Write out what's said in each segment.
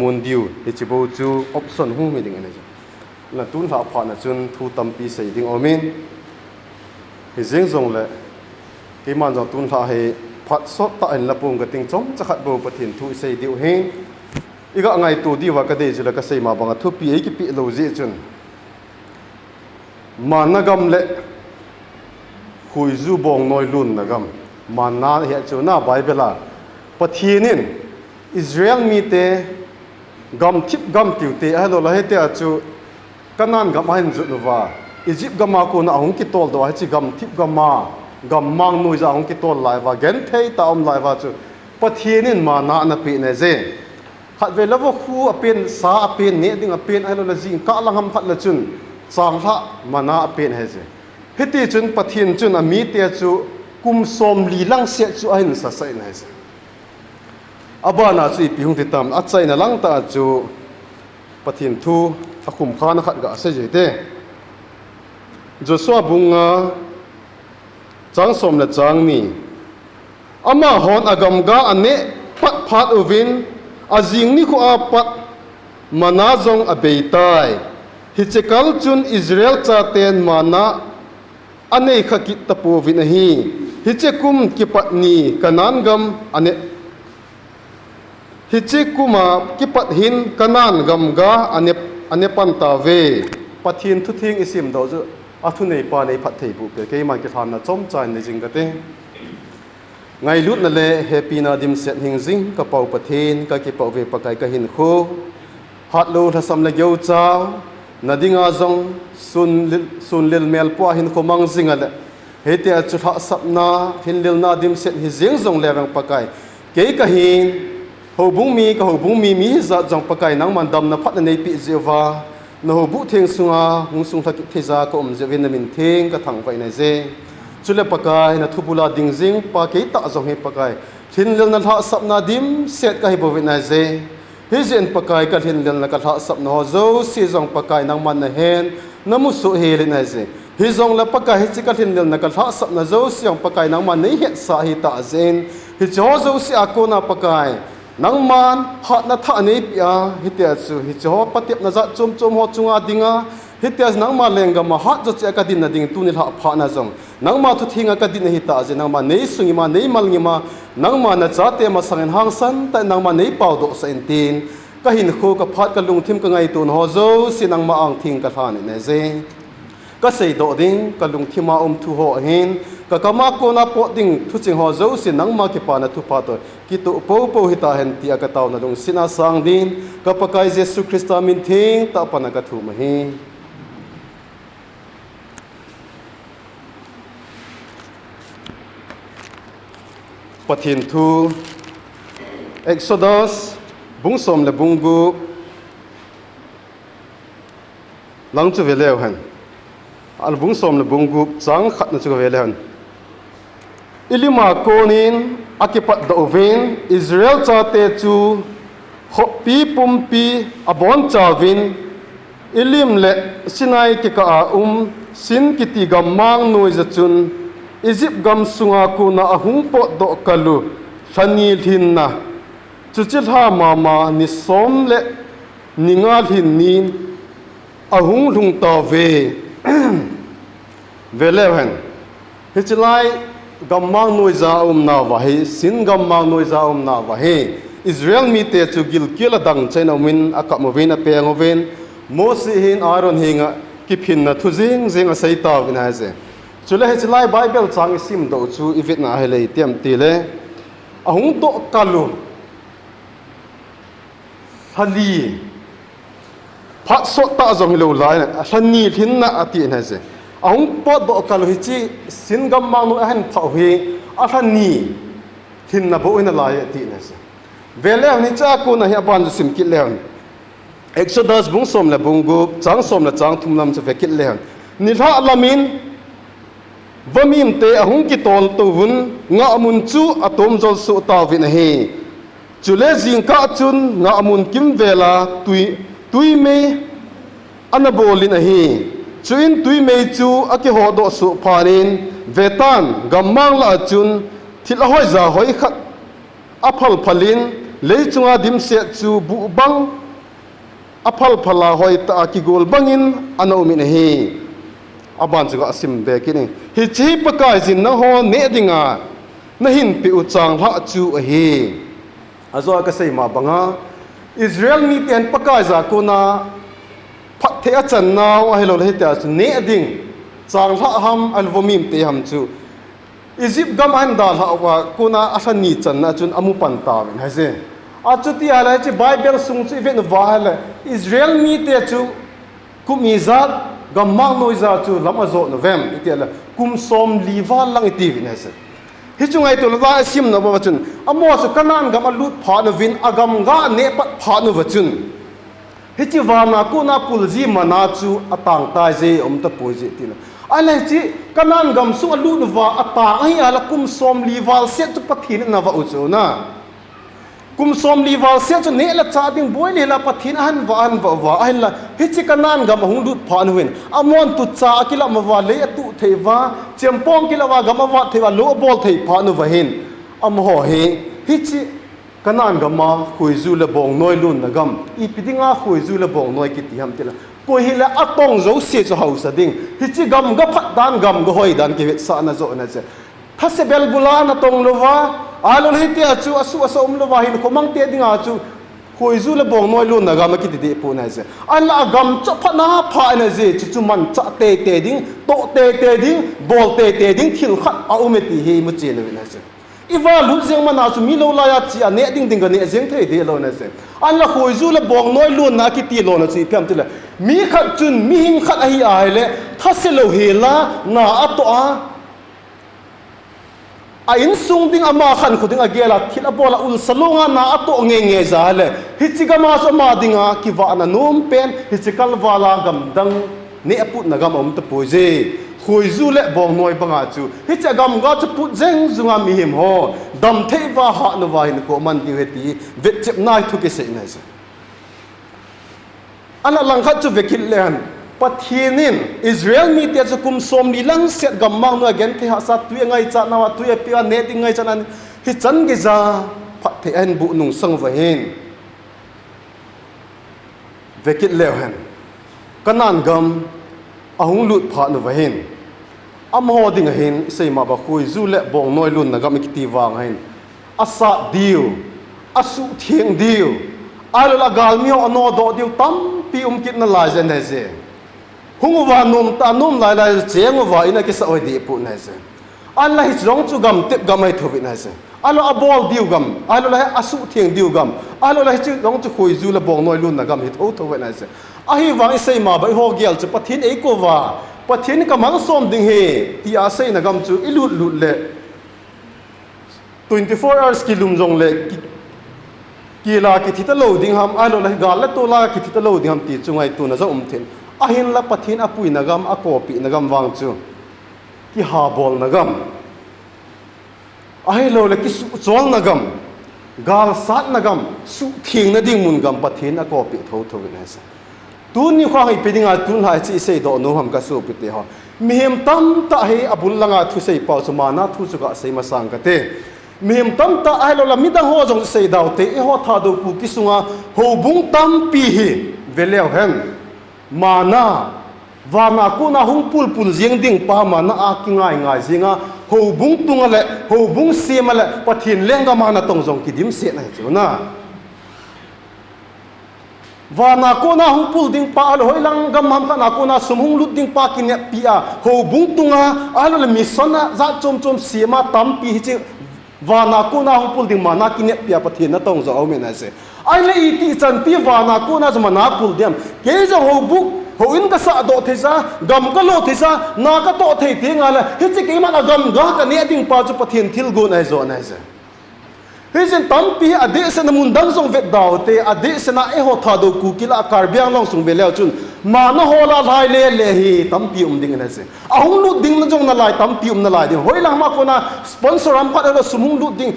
Mundiu hichibo chu option hu mi ding ene la tun la pha na chun thu tampi sei ding omin hi jeng zong le ki man jong tun la he phat sot ta en la pung ka ting chom chakhat bo pathin thu sei diu he iga ngai tu di wa ka de jula ka sei ma banga thu pi ki pi lo je chun Manna gam le khui zu bong noi lun na gam Manna he chu na Bible pathinin Israel mi te gam tip gam tiute a lo la hete achu kanan gam hain zu nuwa Egypt gama ko na hong ki tol do ha chi gam tip gama gam mang noi za hong ki tol lai wa gen thei ta om lai wa chu pathinin Manna na pi ne je khat ve lawo khu apen sa apen ne ding apen ai lo la jing ka lang ham khat la chun sang tha Manna apen he je heti chun pathin chun ami te chu kum som li lang se chu ain sa sai na he abana chu ipihung ti tam achai na lang ta chu pathin thu akhum khana khat ga se jete Joshua bunga chang som la chang ni ama hon agam ga ane pat phat uvin azing ni khu a pat Manna jong abeitai hichekal chun Israel cha ten Manna ane khakit tapu vin hi hichekum ki patni kanan gam ane hichikuma kipat hin kanan gamga ane panta ve pathin thu thing isim do ju athu nei pa nei phat thei bu pe ke man ki tham na chom chan nei jing ka te ngai lut na le happy na dim set hing jing ka pau pathin ka ki pau ve pakai ka hin khu hat lo tha sam le geu cha nadinga zong sun lil mel po hin ko mang jing ale hete a chu tha sapna hin lil na dim set hi jing zong le wang pakai ke ka hin ho bung mi mi za jong pakai nang man dam na phat na nei pi jewa na ho bu theng sunga hung sung thak theza ko om je ven min theng ka thang vai na je chule pakai na thubula ding jing pa ke ta jong he pakai thin lel na tha sap na dim set ka hi bo ven na je hi jen pakai ka thin lel na ka tha sap no zo si jong pakai nang man na hen na mu su he le na je hi jong la pakai hi chi ka thin lel na ka tha sap na zo si jong pakai nang man nei het sa hi ta zen hi jo zo si akona pakai nang man hat na tha nei pia hitia chu hi cho patep na za chom chom ho chunga dinga hitia nang ma lenga ma hat jo che ka din na ding tu ni la pha na jong nang ma thu thinga ka din hi ta je nang ma nei sungi ma nei mal ngi ma nang ma na cha te ma sangen hang san ta nang ma nei pau do sa in tin ka hin kho ka phat ka lung thim ka ngai tu ho zo si nang ma ang thing ka tha ni ne je ka sei do ding ka lung thima thu ho hin ka kama ko na po ding thu ching ho zo si nang ma ki pa na thu pa to ki tu po hi ta hen ti aka taw na dong sina sang din ka pakai Jesu Krista min thing ta pa na ka thu ma hi pathin thu Exodus bung som le bung gu lang chu ve leo han al bung som le bung gu chang khat na chu ve le han ilima konin akipat da ovin Israel cha te chu pi pumpi abon chawin ilim le sinai ki ka sin kiti gam mang noi za chun Egypt gam sunga ku na ahung po do kalu thani thin na chuchil ha mama ni som le ningal hin nin ahung lung ta ve veleven hichilai gammang noi za na wa he sin gammang noi za na wa he Israel mi te chu gil kila dang chena min akam ven a peng oven Mose hin Aaron hinga kiphin na thuzing jing a sai ta vina je chule hichilai Bible chang sim do chu ivit na hele tiam ti le ahung to kalu hali phat so ta jong lo lai thani thin na ati na je ahung pot do kalu hi chi sin gam mang no han phau hi a thani thin na bo ina lai ati na je vele ni cha ko na hi ban sim kit le Exodus bung som la bung gu chang som la chang thum lam che ve kit le ni tha lamin vamim te ahung ki tol tu vun nga amun chu atom jol su ta vin he chule jing ka chun nga amun kim vela tui me anabolin hi chuin tui me chu aki ho do su phanin vetan gammang la chun thil hoi za hoi khat aphal phalin lấy chunga dim se chu bu bang aphal phala hoi ta ki gol bangin ano min hi aban chu asim be kini hi chi pakai jin na ho ne dinga na hin pi uchang ha chu hi azo ka sei ma banga Israel ni ten pakai za ko na phat the achan na wa hello le ta chu ne ding chang ha ham al vomim te ham chu Egypt gam an dal ha wa ko na asan ni chan na chun amu pan ta win ha se a chu ti ala chi Bible sung chu event wa hala Israel ni te chu kumizat gam mang noi za chu lama zo novem itela kum som liwa lang iti win ha se hi chungai to la sim na ba chun amo chu kanan gam alut pha na win agam ga ne pat pha nu wa chun hi chi wa na ku na pulji mana chu atang ta je om ta poi je ti la ala chi kanan gam su alut nu wa ata ai ala kum som liwal se chu pathin na wa u chu na kum som liwal se chu ne la cha ding boy le la pathin han wa ai la hi chi kanan gam hung lut pha nu win amon tu cha akila ma wa le tu theiwa chempong kila wa gam wa theiwa lo bol thei pha nu wa hin am ho he hi chi kanan gam ma khuizu le bong noi lun na gam I pidinga khuizu le bong noi ki ti ham tila ko hi la atong zo se chu hausa ding hi chi gam ga phat dan gam ga hoi dan ki sa na zo na che thase bel bula na tong lova alon hi ti achu asu asom lova hin ko mang te dinga chu khuizu le bong noi lun na gam ki ti de pu na che ala gam cha pha na pha na je chu man cha te te ding to te ding bol te ding thil khat a umeti hi mu che le na che iwa lu jeng mana chu mi lo la ya chi ane ding ga ne jeng thei de lo na se an la khuizu le bong noi lun na ki ti lo na chi pyam ti la mi khat chun mi hing khat a hi a le thase lo he la na ato a in sung ding ama khan khuding a gela thil a bola ul salunga na ato nge za le hi chi ga ma so ma dinga ki wa na num pen hi chi kal wala gam dang ne aput na gam om ta poje khuizu le bong noi banga chu hi cha gam ga chu put jeng zunga mi him ho dam thei wa ha no wa hin ko man ti heti vet chep nai thu ke se na se ana lang khat chu vekil len pathinin Israel mi te chu kum som ni lang set gam mang no again the ha sa tu ngai cha na wa tu e pi ne ti ngai cha nan hi chan ge za phat the an bu nung sang wa hin vekil le han kanan gam ahung lut pha no wa hin am ho ding hin sei ma ba khui zu le bong noi lun na gam ki ti wang hin asa diu asu thieng diu alo la gal mi ho no do diu tam pi kit na la zen ze hung wa nom ta nom lai lai cheng wa ina ki sa oi di pu na ze an la hi rong chu gam tep gam ai thobi na ze alo abol diu gam alo la asu thieng diu gam alo la chi rong chu khui zu le bong noi lun na gam hi tho wa na ze a hi wang sei ma ba ho gel chu pathin ei ko wa pathin ka mang som ding he ti a sei na gam chu ilut lut le 24 hours ki lum jong le ki la ki thita lo ding ham alo la gal la to la ki thita lo ding ham ti chungai tu na zo thin a hin la pathin a pui na gam a ko pi na gam wang chu ki ha bol na gam a hi lo le ki su chol na gam gal sat na gam su thing na ding mun gam pathin a ko pi tho na sa tun ni khwang i pedinga tun hai chi sei do no ham ka su pi te ha mihim tam ta he abul langa thu sei pau chu mana thu chu ga sei ma sang ka te mihim tam ta ai lo la mi da ho jong sei daw te e ho tha do pu ki sunga ho bung tam pi hi veleu hen mana wa na ku na hung pul jing ding pa mana a ki ngai jinga ho bung tunga le ho bung sema le pathin lenga mana tong jong ki dim se na chu na và na cô na hung pul ding pa alo hoilang gam ham ka na cô na sum hung lut ding pa kin ya pia ho bung tunga alo le misona za chom siama tam pi chi và na cô na hung pul ding ma na kin ya pia pathin na tong zo au me na se ai le I ti chan pi và na cô na zama na pul dem ke zo ho buk ho in ka sa do the sa gam ka lo the sa na ka to the te nga la hi chi ke ma na gam ga ka ne ding pa chu pathin thil go na zo na se Hizin tampi ade se na mundang song vet daw te ade se na e ho tha do ku kila kar biang long song beleo chun ma na hola lai le hi tampi ding na se ahung lu ding na jong na lai tampi na lai ding hoi lang ma ko na sponsor am khat lo sumung lu ding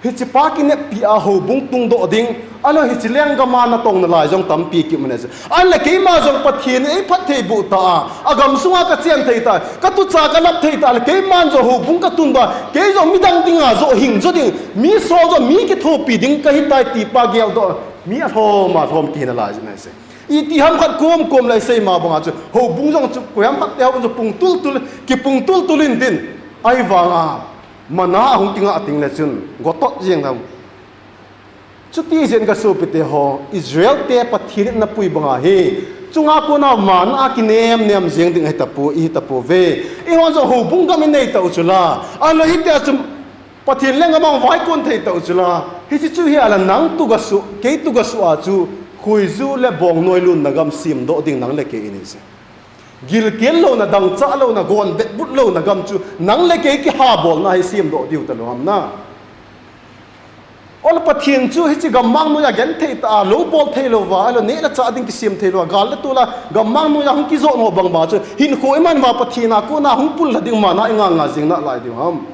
hi chi pa ki ne pi a ho bung tung do ding alo hi chi leng ga ma na tong na lai jong tam pi ki mane an le ke ma jong pathin ei phat thei bu ta agam sunga ka chen thei ta ka tu cha ka lap thei ta le ke man jo ho bung ka tun ba ke jo mi dang dinga zo hing zo ding mi so zo mi ki tho pi ding ka hi tai ti pa gel do mi a tho ma thom ki na lai jna se i ti ham khat kom lai sei ma banga chu ho bung jong chu ko yam phat te ho jo pung tul ki pung tul in din ai wanga mana hung tinga ating le chun gotot jeng tham chuti jen ka so pite ho Israel te pathin na pui banga he chunga ko na man a ki nem jeng ding he tapu ve e hon zo ho bung ga min nei ta uchula alo hi te chum pathin lenga mang vai kon thei ta uchula hi chi chu hi ala nang tu ga su ke tu ga su a chu khuizu le bong noi lun nagam sim do ding nang le ke ini se gil kel lo na dang cha lo na gon bet but lo na gam chu nang le ke ki ha bol na hi sim do diu ta lo ham na ol pathin chu hi chi gam mang nu ya gen thei ta lo bol thei lo wa lo ne la cha ding ki sim thei lo gal la tu la gam mang nu ya hung ki zo no bang ba chu hin khoi man wa pathina ko na hung pul la ding ma na nga jing na lai diu ham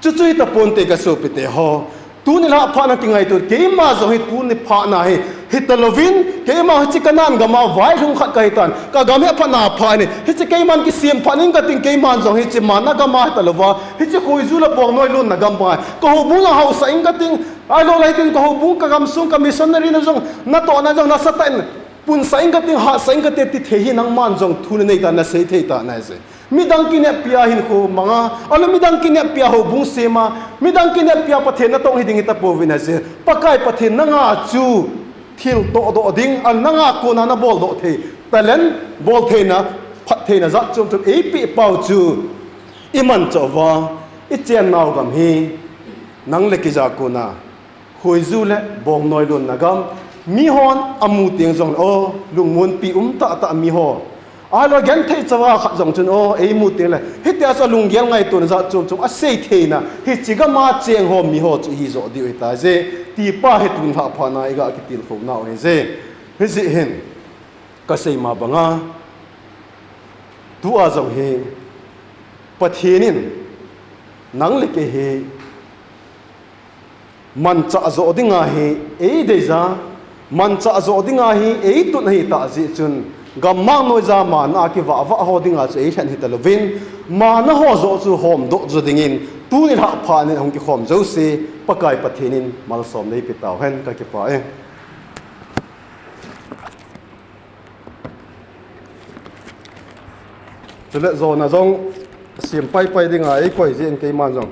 chu chu ta pon te ka so pe te ho tu ni la pha na ki ngai tu ke ma zo hi tu ni pha na hi hitalovin ke ma hi kanan ga ma vai hung khat kai tan ka ga me pha na pha ni hi chi ke man ki sim phanin ka ting ke man zo hi chi man na ga ma talova hi chi khoi zu la bong noi lun na gam ba ko hu bu na hau sa ing ka ting ai lo lai ting ko hu bu ka gam sung ka missionary na jong na to na jong na satain pun sa ing ka ting ha sa ing ka te ti the hi nang man jong thu nei ta na sei thei ta na se midang ki ne pia hin ko manga alo midang ki ne pia ho bung sema midang ki ne pia pathen na tong hiding ita po vina se pakai pathen na nga chu thil to do ding al na nga ko na bol do the talent bol the na phat the na za chum chum e pi pau chu iman chowa I chen naw gam hi nang le ki ja ko na khoi zu le bong noi lun na gam mi hon amu teng jong o lungmun pi ta mi ho alo gen thei chawa kha jong chun o ei mu te le hitia sa lunggel ngai tun za chum chum a sei thei na hi chiga ma cheng ho mi ho chu hi zo di oi ta je ti pa he tun ha pha na iga ki til kho na o je he ji hen ka sei ma banga tu a jong he pathinin nang le ke he man cha zo dinga he ei de za man cha zo dinga hi ei tun hi ta ji chun gamang noi za ma na ki wa ho dinga che han hi talovin ma na ho zo chu hom do zo dingin tu ni ha pha ne hong ki khom zo se pakai pathinin mal som nei pi taw hen ka ki pa e chule zo na jong sim pai dinga ai koi jin ke man jong